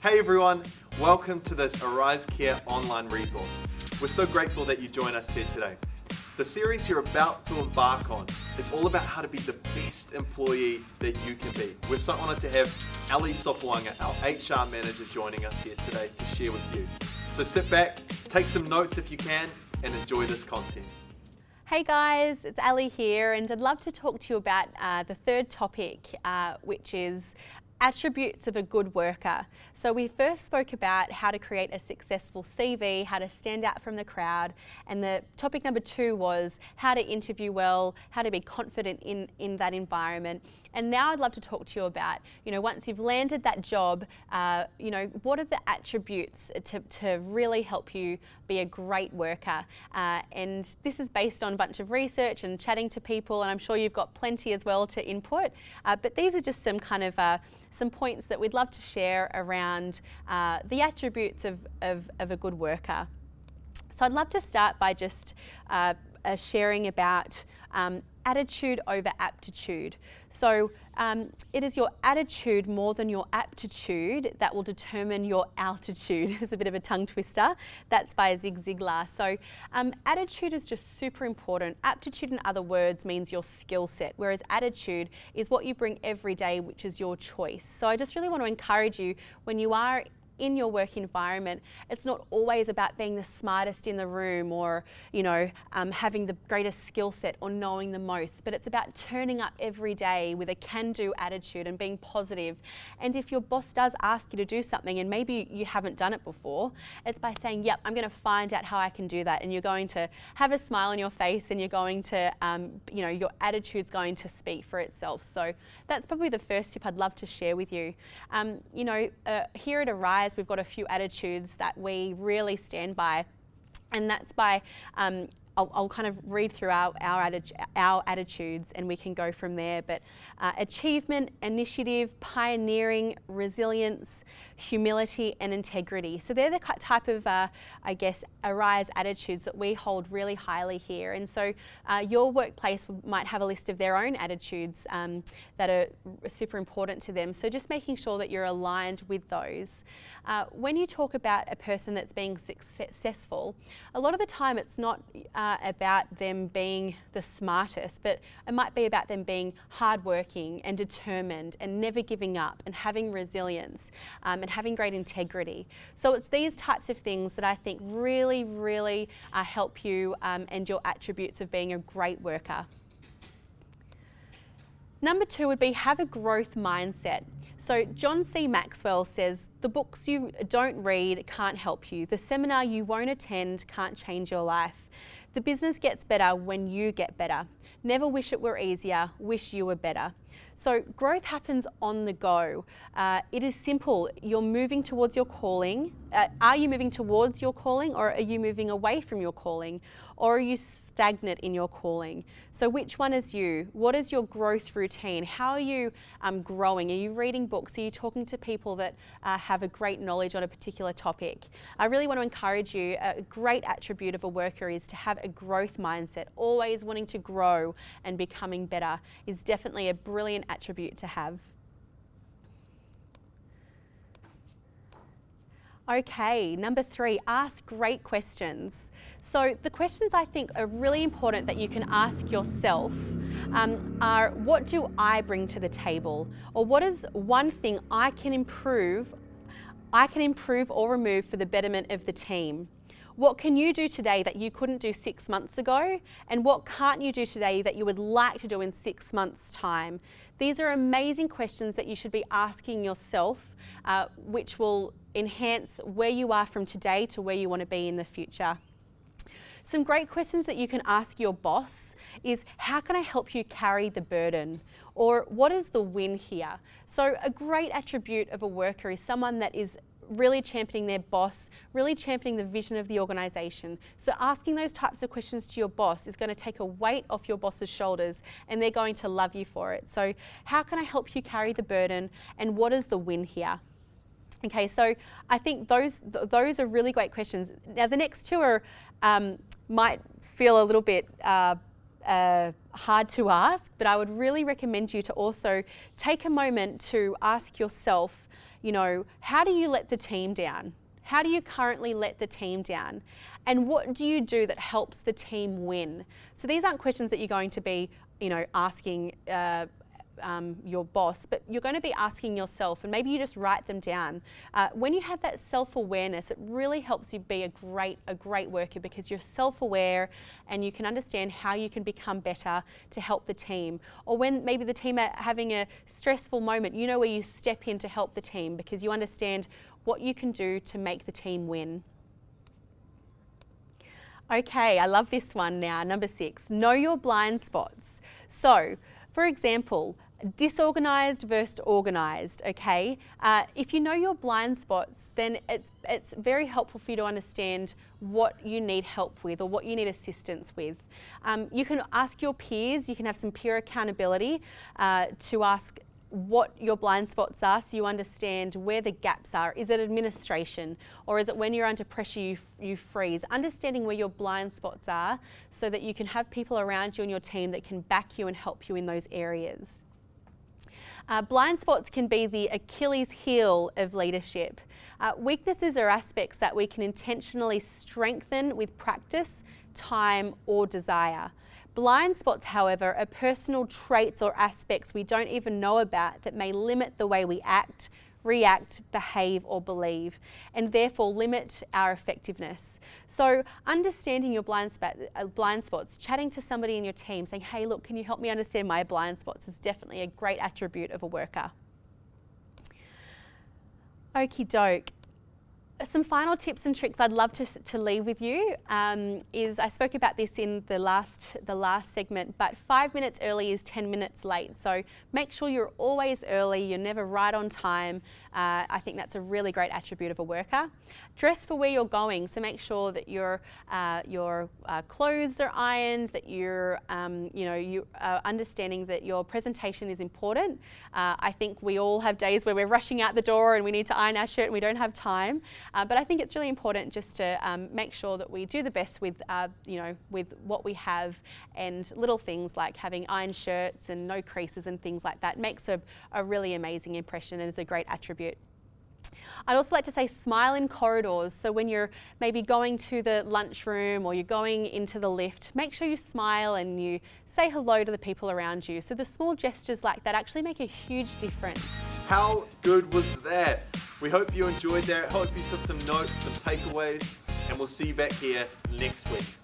Hey everyone, welcome to this Arise Care online resource. We're so grateful that you join us here today. The series you're about to embark on is all about how to be the best employee that you can be. We're so honored to have Ali Sopawanga, our HR manager, joining us here today to share with you. So sit back, take some notes if you can, and enjoy this content. Hey guys, it's Ali here, and I'd love to talk to you about the third topic, which is attributes of a good worker. So we first spoke about how to create a successful CV, how to stand out from the crowd, and the topic number 2 was how to interview well, how to be confident in that environment. And now I'd love to talk to you about, once you've landed that job, what are the attributes to really help you be a great worker? And this is based on a bunch of research and chatting to people, and I'm sure you've got plenty as well to input. But these are just some kind of some points that we'd love to share around the attributes of a good worker. So I'd love to start by just sharing about attitude over aptitude. So it is your attitude more than your aptitude that will determine your altitude. It's a bit of a tongue twister. That's by Zig Ziglar. So attitude is just super important. Aptitude, in other words, means your skill set, whereas attitude is what you bring every day, which is your choice. So I just really want to encourage you, when you are in your work environment, it's not always about being the smartest in the room or, having the greatest skill set or knowing the most, but it's about turning up every day with a can-do attitude and being positive. And if your boss does ask you to do something and maybe you haven't done it before, it's by saying, yep, I'm going to find out how I can do that. And you're going to have a smile on your face, and you're going to, your attitude's going to speak for itself. So that's probably the first tip I'd love to share with you. Here at Arise, we've got a few attitudes that we really stand by, and that's by I'll kind of read through our attitudes, and we can go from there. But achievement, initiative, pioneering, resilience, humility, and integrity. So they're the type of, Arise attitudes that we hold really highly here. And so your workplace might have a list of their own attitudes that are super important to them. So just making sure that you're aligned with those. When you talk about a person that's being successful, a lot of the time it's not about them being the smartest, but it might be about them being hardworking and determined and never giving up and having resilience and having great integrity. So it's these types of things that I think really, really help you and your attributes of being a great worker. Number 2 would be have a growth mindset. So John C. Maxwell says, the books you don't read can't help you. The seminar you won't attend can't change your life. The business gets better when you get better. Never wish it were easier, wish you were better. So growth happens on the go. It is simple. You're moving towards your calling. Are you moving towards your calling, or are you moving away from your calling? Or are you stagnant in your calling? So which one is you? What is your growth routine? How are you growing? Are you reading books? Are you talking to people that have a great knowledge on a particular topic? I really want to encourage you. A great attribute of a worker is to have a growth mindset. Always wanting to grow and becoming better is definitely a brilliant attribute to have. Okay, number 3, ask great questions. So the questions I think are really important that you can ask yourself are, what do I bring to the table? Or what is one thing I can improve or remove for the betterment of the team? What can you do today that you couldn't do 6 months ago? And what can't you do today that you would like to do in 6 months' time? These are amazing questions that you should be asking yourself, which will enhance where you are from today to where you want to be in the future. Some great questions that you can ask your boss is, how can I help you carry the burden? Or what is the win here? So a great attribute of a worker is someone that is really championing their boss, really championing the vision of the organisation. So asking those types of questions to your boss is going to take a weight off your boss's shoulders, and they're going to love you for it. So how can I help you carry the burden, and what is the win here? Okay, so I think those are really great questions. Now the next 2 are might feel a little bit hard to ask, but I would really recommend you to also take a moment to ask yourself, how do you let the team down? How do you currently let the team down? And what do you do that helps the team win? So these aren't questions that you're going to be, asking your boss, but you're going to be asking yourself, and maybe you just write them down. When you have that self-awareness, it really helps you be a great worker, because you're self-aware and you can understand how you can become better to help the team. Or when maybe the team are having a stressful moment, you know where you step in to help the team because you understand what you can do to make the team win. Okay, I love this one now. Number 6, know your blind spots. So, for example, disorganized versus organized, okay? If you know your blind spots, then it's very helpful for you to understand what you need help with or what you need assistance with. You can ask your peers, you can have some peer accountability to ask what your blind spots are, so you understand where the gaps are. Is it administration, or is it when you're under pressure you freeze? Understanding where your blind spots are so that you can have people around you and your team that can back you and help you in those areas. Blind spots can be the Achilles heel of leadership. Weaknesses are aspects that we can intentionally strengthen with practice, time, or desire. Blind spots, however, are personal traits or aspects we don't even know about that may limit the way we act, react, behave, or believe, and therefore limit our effectiveness. So understanding your blind spots, chatting to somebody in your team, saying, hey, look, can you help me understand my blind spots, is definitely a great attribute of a worker. Okie doke. Some final tips and tricks I'd love to leave with you is, I spoke about this in the last segment, but 5 minutes early is 10 minutes late. So make sure you're always early, you're never right on time. I think that's a really great attribute of a worker. Dress for where you're going, so make sure that your clothes are ironed, that you're understanding that your presentation is important. I think we all have days where we're rushing out the door and we need to iron our shirt and we don't have time. But I think it's really important just to make sure that we do the best with, with what we have, and little things like having iron shirts and no creases and things like that makes a really amazing impression and is a great attribute. I'd also like to say smile in corridors. So when you're maybe going to the lunchroom or you're going into the lift, make sure you smile and you say hello to the people around you. So the small gestures like that actually make a huge difference. How good was that? We hope you enjoyed that. Hope you took some notes, some takeaways, and we'll see you back here next week.